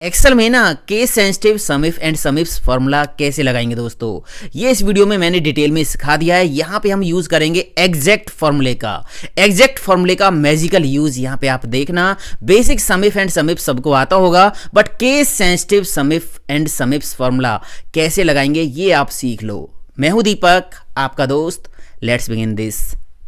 Excel में ना case sensitive sum if and sum ifs formula कैसे लगाएंगे दोस्तों, ये इस वीडियो में मैंने डिटेल में सिखा दिया है। यहाँ पे हम यूज करेंगे एग्जैक्ट फॉर्मूले का मैजिकल यूज। यहाँ पे आप देखना, basic sum if and sum if सबको आता होगा, but case sensitive sum if and sum ifs formula कैसे लगाएंगे ये आप सीख लो। मैं हूं दीपक, आपका दोस्त। Let's begin this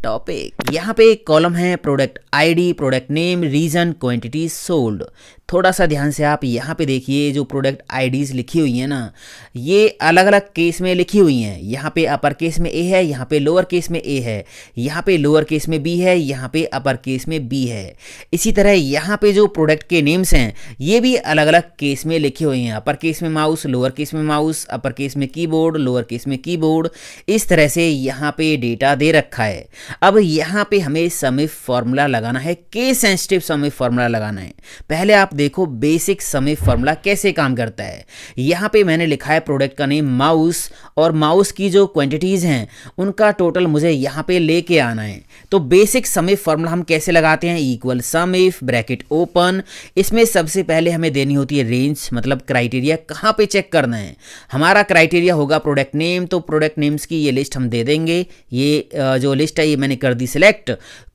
topic. यहाँ पे एक कॉलम है product ID, product name, region, quantity sold. थोड़ा सा ध्यान से आप यहाँ पे देखिए, जो प्रोडक्ट आईडीज लिखी हुई है ना, ये अलग अलग केस में लिखी हुई हैं। यहाँ पे अपर केस में ए है, यहाँ पे लोअर केस में ए है, यहाँ पे लोअर केस में बी है, यहाँ पे अपर केस में बी है। इसी तरह यहाँ पे जो प्रोडक्ट के नेम्स हैं ये भी अलग अलग केस में लिखे हुए हैं। अपर केस में माउस, लोअर केस में माउस, अपर केस में कीबोर्ड, लोअर केस में कीबोर्ड। इस तरह से यहाँ पे डेटा दे रखा है। अब यहाँ पे हमें सम इफ फॉर्मूला लगाना है, case sensitive sum if formula लगाना है। पहले आप देखो बेसिक सम इफ फॉर्मूला कैसे काम करता है। यहाँ पे मैंने लिखा है प्रोडक्ट का नेम माउस, और माउस की जो क्वांटिटीज हैं उनका टोटल मुझे यहाँ पे लेके आना है। तो बेसिक सम इफ फॉर्मूला हम कैसे लगाते हैं, equal some if bracket open. इसमें सबसे पहले हमें देनी होती है रेंज, मतलब क्राइटेरिया कहाँ पे चेक करना है। हमारा क्राइटेरिया होगा प्रोडक्ट नेम, तो प्रोडक्ट नेम्स की ये लिस्ट हम दे देंगे। ये जो लिस्ट है ये मैंने कर दी सिलेक्ट।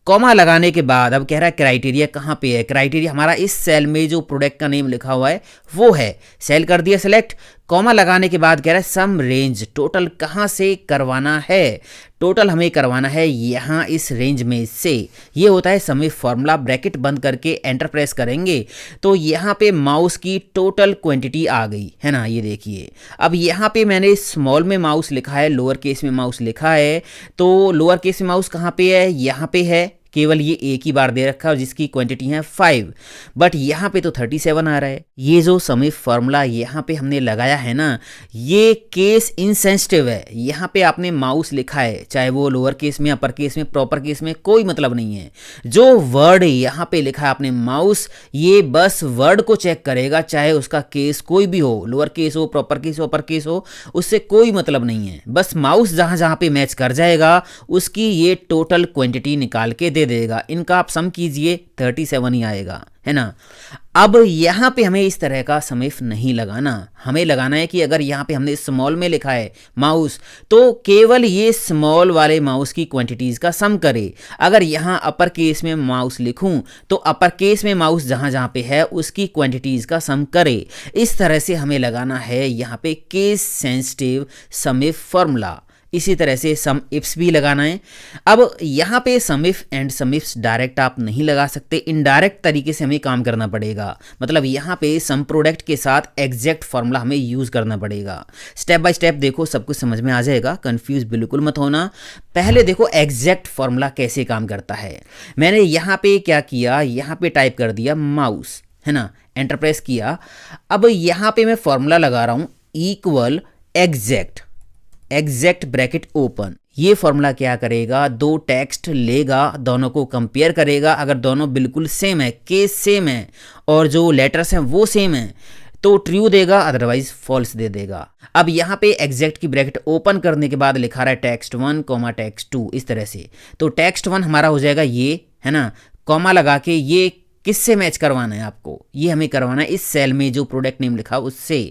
कॉमा लगाने के बाद अब कह रहा है क्राइटेरिया कहाँ पे है। क्राइटेरिया हमारा इस सेल में जो प्रोडक्ट का नेम लिखा हुआ है वो है। सेल कर दिया सिलेक्ट। कॉमा लगाने के बाद कह रहा है सम रेंज, टोटल कहाँ से करवाना है। टोटल हमें करवाना है यहाँ इस रेंज में से। ये होता है सम इफ फॉर्मूला। ब्रैकेट बंद करके एंटर प्रेस करेंगे तो यहाँ पे माउस की टोटल क्वांटिटी आ गई है ना, ये देखिए। अब यहाँ पे मैंने स्मॉल में माउस लिखा है, लोअर केस में माउस लिखा है। तो लोअर केस में माउस कहाँ पे है, यहाँ पे है। केवल ये एक ही बार दे रखा है जिसकी क्वांटिटी है 5, बट यहाँ पे तो 37 आ रहा है। ये जो सम इफ फॉर्मूला यहाँ पे हमने लगाया है ना, ये केस इनसेंसिटिव है। यहाँ पे आपने माउस लिखा है, चाहे वो लोअर केस में, अपर केस में, प्रॉपर केस में, कोई मतलब नहीं है। जो वर्ड यहाँ पे लिखा है आपने माउस, ये बस वर्ड को चेक करेगा, चाहे उसका केस कोई भी हो, लोअर केस हो, प्रॉपर केस हो, अपर केस हो, उससे कोई मतलब नहीं है। बस माउस जहाँ जहाँ पे मैच कर जाएगा उसकी ये टोटल क्वांटिटी निकाल के दे देगा। इनका आप सम कीजिए 37 ही आएगा, है ना। अब यहाँ पे हमें इस तरह का सम इफ नहीं लगाना। हमें लगाना है कि अगर यहाँ पे हमने स्मॉल में लिखा है माउस, तो केवल ये स्मॉल वाले माउस की क्वांटिटीज का सम करे। अगर यहाँ अपर केस में माउस लिखूं तो अपर केस में माउस जहाँ जहाँ पे है उसकी क्वांटिटीज का सम करे। इस तरह से हमें लगाना है यहाँ पे case sensitive sum if formula. इसी तरह से सम इफ्स भी लगाना है। अब यहाँ पे sum if and sum ifs direct आप नहीं लगा सकते, इनडायरेक्ट तरीके से हमें काम करना पड़ेगा। मतलब यहाँ पे सम प्रोडक्ट के साथ एग्जैक्ट फॉर्मूला हमें यूज करना पड़ेगा। स्टेप बाय स्टेप देखो, सब कुछ समझ में आ जाएगा, कंफ्यूज बिल्कुल मत होना। पहले देखो एग्जैक्ट फॉर्मूला कैसे काम करता है। मैंने यहाँ पे क्या किया, यहाँ पे टाइप कर दिया माउस, है ना, एंटर प्रेस किया। अब यहाँ पे मैं फॉर्मूला लगा रहा हूँ इक्वल एग्जैक्ट ब्रैकेट ओपन। ये फॉर्मूला क्या करेगा, दो टेक्स्ट लेगा, दोनों को कंपेयर करेगा। अगर दोनों बिल्कुल सेम है, केस सेम है और जो लेटर्स हैं वो सेम है तो ट्रू देगा, अदरवाइज फॉल्स दे देगा। अब यहाँ पे एग्जैक्ट की ब्रैकेट ओपन करने के बाद लिखा रहा है टेक्स्ट 1 कॉमा टेक्स्ट 2, इस तरह से। तो टेक्स्ट 1 हमारा हो जाएगा ये, है ना, कॉमा लगा के ये किससे मैच करवाना है आपको, ये हमें करवाना है इस सेल में जो प्रोडक्ट नेम लिखा उससे।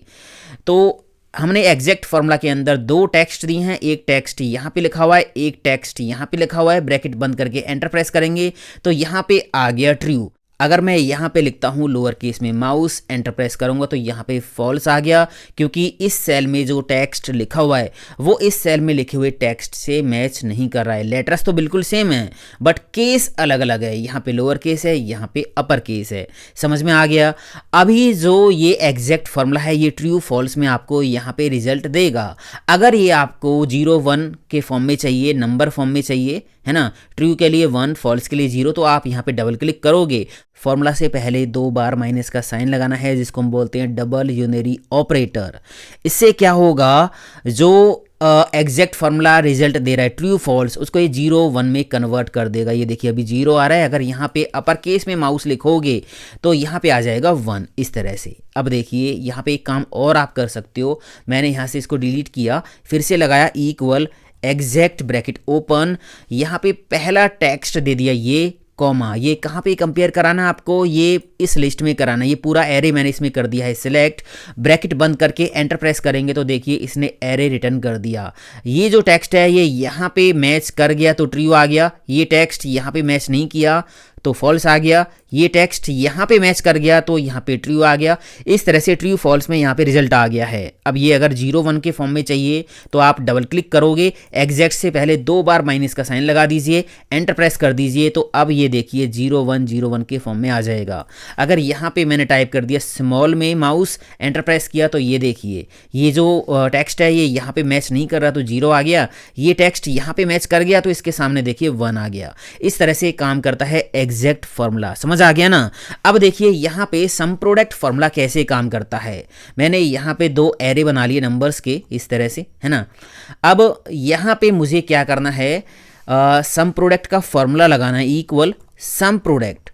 तो हमने एग्जैक्ट फॉर्मूला के अंदर दो टेक्स्ट दिए हैं, एक टेक्स्ट यहाँ पे लिखा हुआ है, एक टेक्स्ट यहाँ पे लिखा हुआ है। ब्रैकेट बंद करके एंटर प्रेस करेंगे तो यहाँ पे आ गया ट्रू। अगर मैं यहाँ पे लिखता हूँ लोअर केस में माउस, एंटर प्रेस करूँगा तो यहाँ पे फॉल्स आ गया, क्योंकि इस सेल में जो टेक्स्ट लिखा हुआ है वो इस सेल में लिखे हुए टेक्स्ट से मैच नहीं कर रहा है। लेटर्स तो बिल्कुल सेम है बट केस अलग अलग है। यहाँ पे लोअर केस है, यहाँ पे अपर केस है। समझ में आ गया। अभी जो ये एग्जैक्ट फॉर्मूला है ये ट्रू फॉल्स में आपको यहाँ पे रिजल्ट देगा। अगर ये आपको 0 1 के फॉर्म में चाहिए, नंबर फॉर्म में चाहिए, है ना, ट्रू के लिए 1, फॉल्स के लिए 0, तो आप यहाँ पे डबल क्लिक करोगे। फॉर्मूला से पहले 2 बार माइनस का साइन लगाना है, जिसको हम बोलते हैं डबल यूनरी ऑपरेटर। इससे क्या होगा, जो एग्जैक्ट फॉर्मूला रिजल्ट दे रहा है ट्रू फॉल्स, उसको ये 0 1 में कन्वर्ट कर देगा। ये देखिए अभी 0 आ रहा है। अगर यहाँ पे अपर केस में माउस लिखोगे तो यहाँ पे आ जाएगा 1, इस तरह से। अब देखिए यहाँ पे एक काम और आप कर सकते हो। मैंने यहाँ से इसको डिलीट किया, फिर से लगाया इक्वल एग्जैक्ट ब्रैकेट ओपन। यहाँ पे पहला टेक्स्ट दे दिया ये कॉमा। ये कहाँ पे कंपेयर कराना है आपको, ये इस लिस्ट में कराना है। ये पूरा एरे मैंने इसमें कर दिया है सिलेक्ट, ब्रैकेट बंद करके एंटर प्रेस करेंगे तो देखिए इसने एरे रिटर्न कर दिया। ये जो टेक्स्ट है ये यहाँ पे मैच कर गया तो ट्रू आ गया, ये टेक्स्ट यहाँ पे मैच नहीं किया तो फॉल्स आ गया, ये टेक्स्ट यहाँ पे मैच कर गया तो यहाँ पे ट्रू आ गया। इस तरह से ट्रू फॉल्स में यहाँ पे रिजल्ट आ गया है। अब ये अगर 0 1 के फॉर्म में चाहिए तो आप डबल क्लिक करोगे, एग्जैक्ट से पहले 2 बार माइनस का साइन लगा दीजिए, एंटर प्रेस कर दीजिए तो अब ये देखिए 0 1 के फॉर्म में आ जाएगा। अगर यहाँ पे मैंने टाइप कर दिया स्मॉल में माउस, एंटर प्रेस किया तो ये देखिए ये जो टेक्स्ट है ये यहाँ पे मैच नहीं कर रहा तो 0 आ गया, ये टेक्स्ट यहाँ पे मैच कर गया तो इसके सामने देखिए 1 आ गया। इस तरह से काम करता है एग्जैक्ट फॉर्मूला। समझ आ गया ना। अब देखिए यहाँ पे सम प्रोडक्ट फॉर्मूला कैसे काम करता है। मैंने यहाँ पे 2 एरे बना लिए नंबर्स के इस तरह से, है ना। अब यहाँ पे मुझे क्या करना है, सम प्रोडक्ट का फॉर्मूला लगाना है, equal some product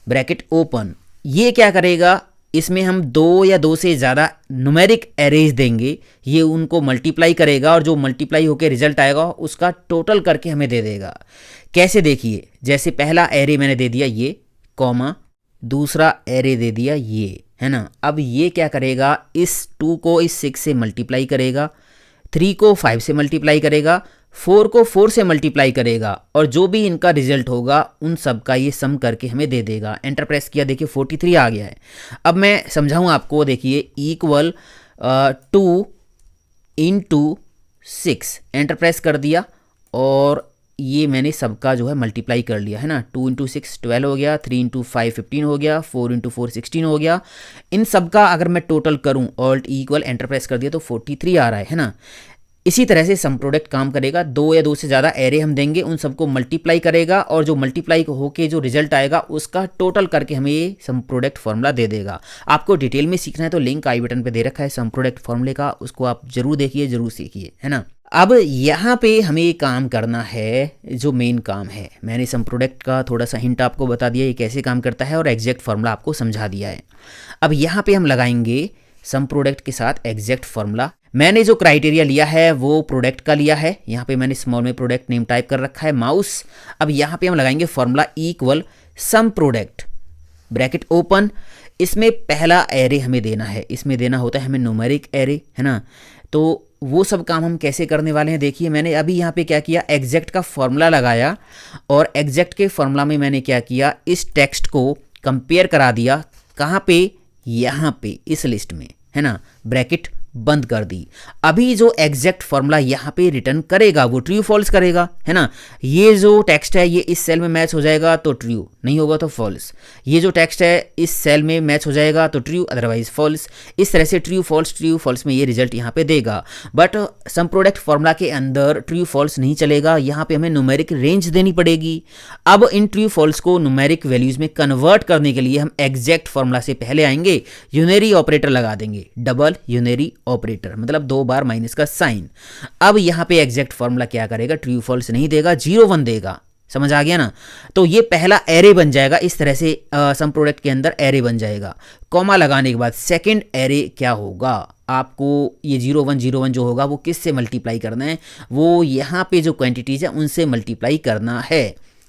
bracket open. ये क्या करेगा, इसमें हम 2 या 2 से ज़्यादा न्यूमेरिक एरेज देंगे, ये उनको मल्टीप्लाई करेगा और जो मल्टीप्लाई होकर रिजल्ट आएगा उसका टोटल करके हमें दे देगा। कैसे देखिए, जैसे पहला एरे मैंने दे दिया ये कॉमा, दूसरा एरे दे दिया ये, है ना। अब ये क्या करेगा, इस 2 को इस 6 से मल्टीप्लाई करेगा, 3 को 5 से मल्टीप्लाई करेगा, 4 को 4 से मल्टीप्लाई करेगा और जो भी इनका रिजल्ट होगा उन सब का ये सम करके हमें दे देगा। एंटर प्रेस किया, देखिए 43 आ गया है। अब मैं समझाऊँ आपको, देखिए इक्वल 2 × 6, एंटर प्रेस कर दिया और ये मैंने सबका जो है मल्टीप्लाई कर लिया, है ना। 2 × 6 12 हो गया, 3 × 5 15 हो गया, 4 × 4 16 हो गया। इन सबका अगर मैं टोटल करूं, ऑल्ट इक्वल एंटर प्रेस कर दिया तो 43 आ रहा है ना। इसी तरह से सम प्रोडक्ट काम करेगा। 2 या 2 से ज़्यादा एरे हम देंगे, उन सबको मल्टीप्लाई करेगा और जो मल्टीप्लाई होके जो रिजल्ट आएगा उसका टोटल करके हमें ये सम प्रोडक्ट फॉर्मूला दे देगा। आपको डिटेल में सीखना है तो लिंक आई बटन पे दे रखा है सम प्रोडक्ट फॉर्मूले का, उसको आप जरूर देखिए, जरूर सीखिए, है ना। अब यहाँ पे हमें काम करना है, जो मेन काम है, मैंने सम प्रोडक्ट का थोड़ा सा हिंट आपको बता दिया ये कैसे काम करता है और एग्जैक्ट फार्मूला आपको समझा दिया है। अब यहाँ पे हम लगाएंगे सम प्रोडक्ट के साथ एग्जैक्ट फार्मूला। मैंने जो क्राइटेरिया लिया है वो प्रोडक्ट का लिया है, यहाँ पे मैंने स्मॉल में प्रोडक्ट नेम टाइप कर रखा है माउस। अब यहाँ पे हम लगाएंगे formula equal some product bracket open. इसमें पहला एरे हमें देना है, इसमें देना होता है हमें न्यूमेरिक एरे, है ना। तो वो सब काम हम कैसे करने वाले हैं, देखिए मैंने अभी यहाँ पे क्या किया, एग्जैक्ट का फॉर्मूला लगाया और एग्जैक्ट के फॉर्मूला में मैंने क्या किया, इस टेक्स्ट को कंपेयर करा दिया, कहाँ पे, यहाँ पे इस लिस्ट में, है ना। ब्रैकेट बंद कर दी। अभी जो एग्जैक्ट फॉर्मूला यहाँ पे रिटर्न करेगा वो ट्रू फॉल्स करेगा, है ना। ये जो टेक्स्ट है ये इस सेल में मैच हो जाएगा तो ट्रू, नहीं होगा तो फॉल्स। ये जो टेक्स्ट है इस सेल में मैच हो जाएगा तो ट्रू, अदरवाइज फॉल्स। इस तरह से ट्रू फॉल्स में ये रिजल्ट यहाँ पे देगा। बट सम प्रोडक्ट फॉर्मूला के अंदर ट्रू फॉल्स नहीं चलेगा, यहाँ पे हमें न्यूमेरिक रेंज देनी पड़ेगी। अब इन ट्रू फॉल्स को न्यूमेरिक वैल्यूज में कन्वर्ट करने के लिए हम एग्जैक्ट फॉर्मूला से पहले आएंगे, यूनरी ऑपरेटर लगा देंगे, डबल यूनरी ऑपरेटर, मतलब 2 बार माइनस का साइन। अब यहाँ पे एग्जैक्ट फॉर्मूला क्या करेगा, ट्रू फॉल्स नहीं देगा, 0 1 देगा। समझ आ गया ना। तो ये पहला एरे बन जाएगा, इस तरह से सम प्रोडक्ट के अंदर एरे बन जाएगा। कॉमा लगाने के बाद सेकंड एरे क्या होगा, आपको ये 0 1 जो होगा वो किस से मल्टीप्लाई करना है, वो यहाँ पे जो क्वांटिटीज है उनसे मल्टीप्लाई करना है।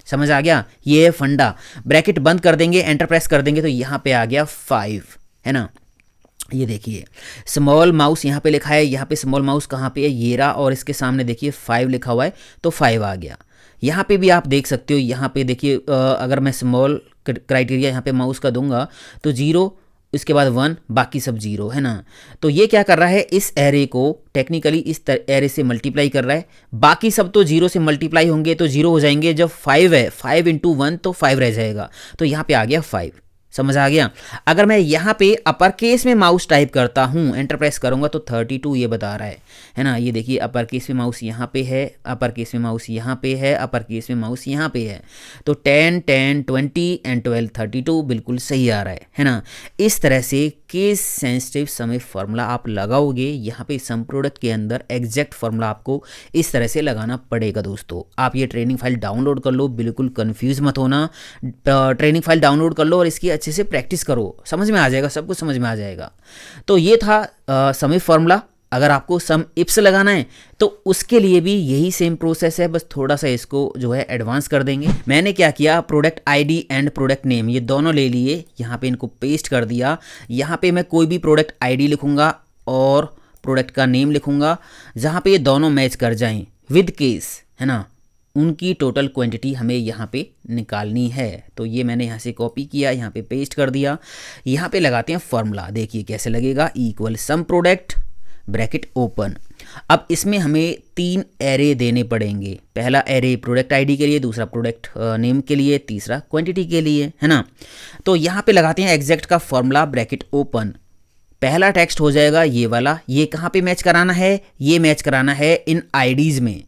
समझ आ गया, ये है फंडा। ब्रैकेट बंद कर देंगे, एंटर प्रेस कर देंगे तो यहाँ पे आ गया 5, है ना। ये देखिए स्मॉल माउस यहाँ पे लिखा है, यहाँ पे स्मॉल माउस कहाँ पे है, ये रहा, और इसके सामने देखिए 5 लिखा हुआ है तो 5 आ गया। यहाँ पे भी आप देख सकते हो, यहाँ पे देखिए अगर मैं स्मॉल क्राइटेरिया यहाँ पे माउस का दूंगा तो 0, इसके बाद 1, बाकी सब 0, है ना। तो ये क्या कर रहा है, इस एरे को टेक्निकली इस एरे से मल्टीप्लाई कर रहा है। बाकी सब तो 0 से मल्टीप्लाई होंगे तो 0 हो जाएंगे। जब 5 है, 5 × 1 तो 5 रह जाएगा, तो यहाँ पे आ गया 5। समझ आ गया। अगर मैं यहाँ पे अपर केस में माउस टाइप करता हूँ, एंटर प्रेस करूँगा तो 32 ये बता रहा है ना। ये देखिए अपर केस में माउस यहाँ पे है, अपर केस में माउस यहाँ पे है, अपर केस में माउस यहाँ पे है, तो 10 10 20 एंड 12 32 बिल्कुल सही आ रहा है ना। इस तरह से केस सेंसिटिव समय फार्मूला आप लगाओगे, यहाँ पे सम प्रोडक्ट के अंदर एग्जैक्ट फार्मूला आपको इस तरह से लगाना पड़ेगा। दोस्तों आप ये ट्रेनिंग फाइल डाउनलोड कर लो, बिल्कुल कंफ्यूज मत होना। ट्रेनिंग फाइल डाउनलोड कर लो और इसकी अच्छे से प्रैक्टिस करो, समझ में आ जाएगा, सब कुछ समझ में आ जाएगा। तो ये था समय फार्मूला। अगर आपको सम इफ्स लगाना है तो उसके लिए भी यही सेम प्रोसेस है, बस थोड़ा सा इसको जो है एडवांस कर देंगे। मैंने क्या किया, product ID and product name ये दोनों ले लिए, यहाँ पे इनको पेस्ट कर दिया। यहाँ पे मैं कोई भी प्रोडक्ट आईडी लिखूंगा और प्रोडक्ट का नेम लिखूंगा, जहाँ पे ये दोनों मैच कर जाएं विद केस, है ना, उनकी टोटल क्वांटिटी हमें यहाँ पे निकालनी है। तो ये मैंने यहाँ से कॉपी किया, यहाँ पे पेस्ट कर दिया। यहाँ पे लगाते हैं फॉर्मूला, देखिए कैसे लगेगा, equal some product bracket open. अब इसमें हमें 3 एरे देने पड़ेंगे। पहला एरे प्रोडक्ट आईडी के लिए, दूसरा प्रोडक्ट नेम के लिए, तीसरा क्वांटिटी के लिए, है ना। तो यहाँ पे लगाते हैं एग्जैक्ट का फॉर्मूला ब्रैकेट ओपन। पहला टेक्स्ट हो जाएगा ये वाला, ये कहाँ पे मैच कराना है, ये मैच कराना है इन आईडीज में,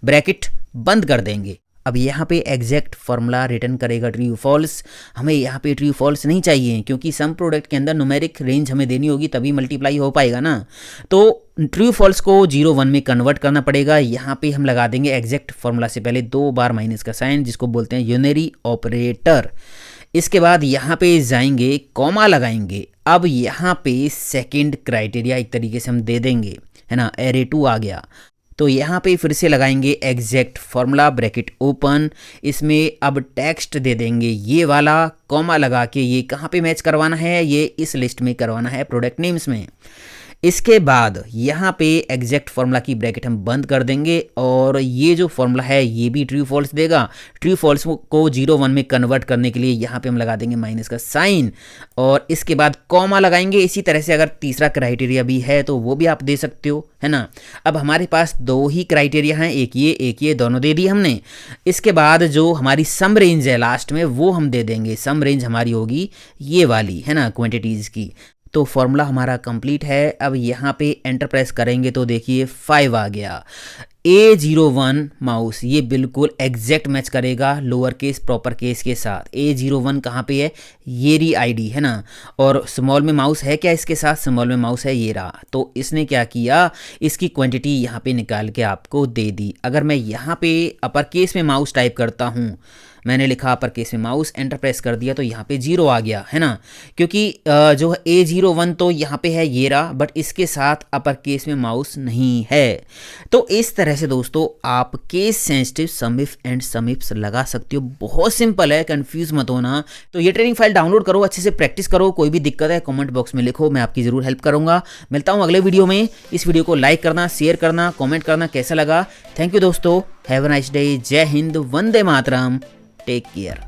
ब्रैकेट बंद कर देंगे। अब यहाँ पे एग्जैक्ट फॉर्मूला रिटर्न करेगा ट्रू फॉल्स। हमें यहाँ पे ट्रू फॉल्स नहीं चाहिए, क्योंकि सम प्रोडक्ट के अंदर न्यूमेरिक रेंज हमें देनी होगी, तभी मल्टीप्लाई हो पाएगा ना। तो ट्रू फॉल्स को 0 1 में कन्वर्ट करना पड़ेगा। यहाँ पे हम लगा देंगे एग्जैक्ट फॉर्मूला से पहले 2 बार माइनस का साइन, जिसको बोलते हैं यूनरी ऑपरेटर। इसके बाद यहाँ पे जाएंगे, कॉमा लगाएंगे। अब यहाँ पे सेकेंड क्राइटेरिया एक तरीके से हम दे देंगे, है ना, एरे 2 आ गया। तो यहाँ पे फिर से लगाएंगे एग्जैक्ट फॉर्मूला ब्रैकेट ओपन। इसमें अब टेक्स्ट दे देंगे ये वाला, कॉमा लगा के ये कहाँ पे मैच करवाना है, ये इस लिस्ट में करवाना है, प्रोडक्ट नेम्स में। इसके बाद यहाँ पे एग्जैक्ट फॉर्मूला की ब्रैकेट हम बंद कर देंगे और ये जो फॉर्मूला है ये भी ट्रू फॉल्स देगा। ट्रू फॉल्स को 0 1 में कन्वर्ट करने के लिए यहाँ पे हम लगा देंगे माइनस का साइन और इसके बाद कॉमा लगाएंगे। इसी तरह से अगर तीसरा क्राइटेरिया भी है तो वो भी आप दे सकते हो, है ना। अब हमारे पास 2 ही क्राइटेरिया हैं, एक ये दोनों दे दिए हमने। इसके बाद जो हमारी सम रेंज है लास्ट में वो हम दे देंगे। सम रेंज हमारी होगी ये वाली, है ना, क्वांटिटीज़ की। तो फॉर्मूला हमारा कंप्लीट है। अब यहाँ पे एंटर प्रेस करेंगे तो देखिए 5 आ गया। A01 माउस ये बिल्कुल एग्जैक्ट मैच करेगा लोअर केस प्रॉपर केस के साथ। A01 कहाँ पे है, ये री आईडी, है ना। और स्मॉल में माउस है क्या इसके साथ, स्मॉल में माउस है ये रहा। तो इसने क्या किया, इसकी क्वांटिटी यहाँ पे निकाल के आपको दे दी। अगर मैं यहाँ पे अपर केस में माउस टाइप करता हूँ, मैंने लिखा अपर केस में माउस, एंटर प्रेस कर दिया तो यहाँ पे 0 आ गया, है ना। क्योंकि जो A01 तो यहाँ पे है ये रहा, बट इसके साथ अपर केस में माउस नहीं है। तो इस तरह से दोस्तों आप case sensitive sum if and sum ifs लगा सकते हो। बहुत सिंपल है, कंफ्यूज मत होना। तो ये ट्रेनिंग फाइल डाउनलोड करो, अच्छे से प्रैक्टिस करो। कोई भी दिक्कत है कमेंट बॉक्स में लिखो, मैं आपकी ज़रूर हेल्प करूँगा। मिलता हूँ अगले वीडियो में। इस वीडियो को लाइक करना, शेयर करना, कॉमेंट करना कैसा लगा। थैंक यू दोस्तों, हैव अ नाइस डे। जय हिंद, वंदे मातरम, टेक केयर।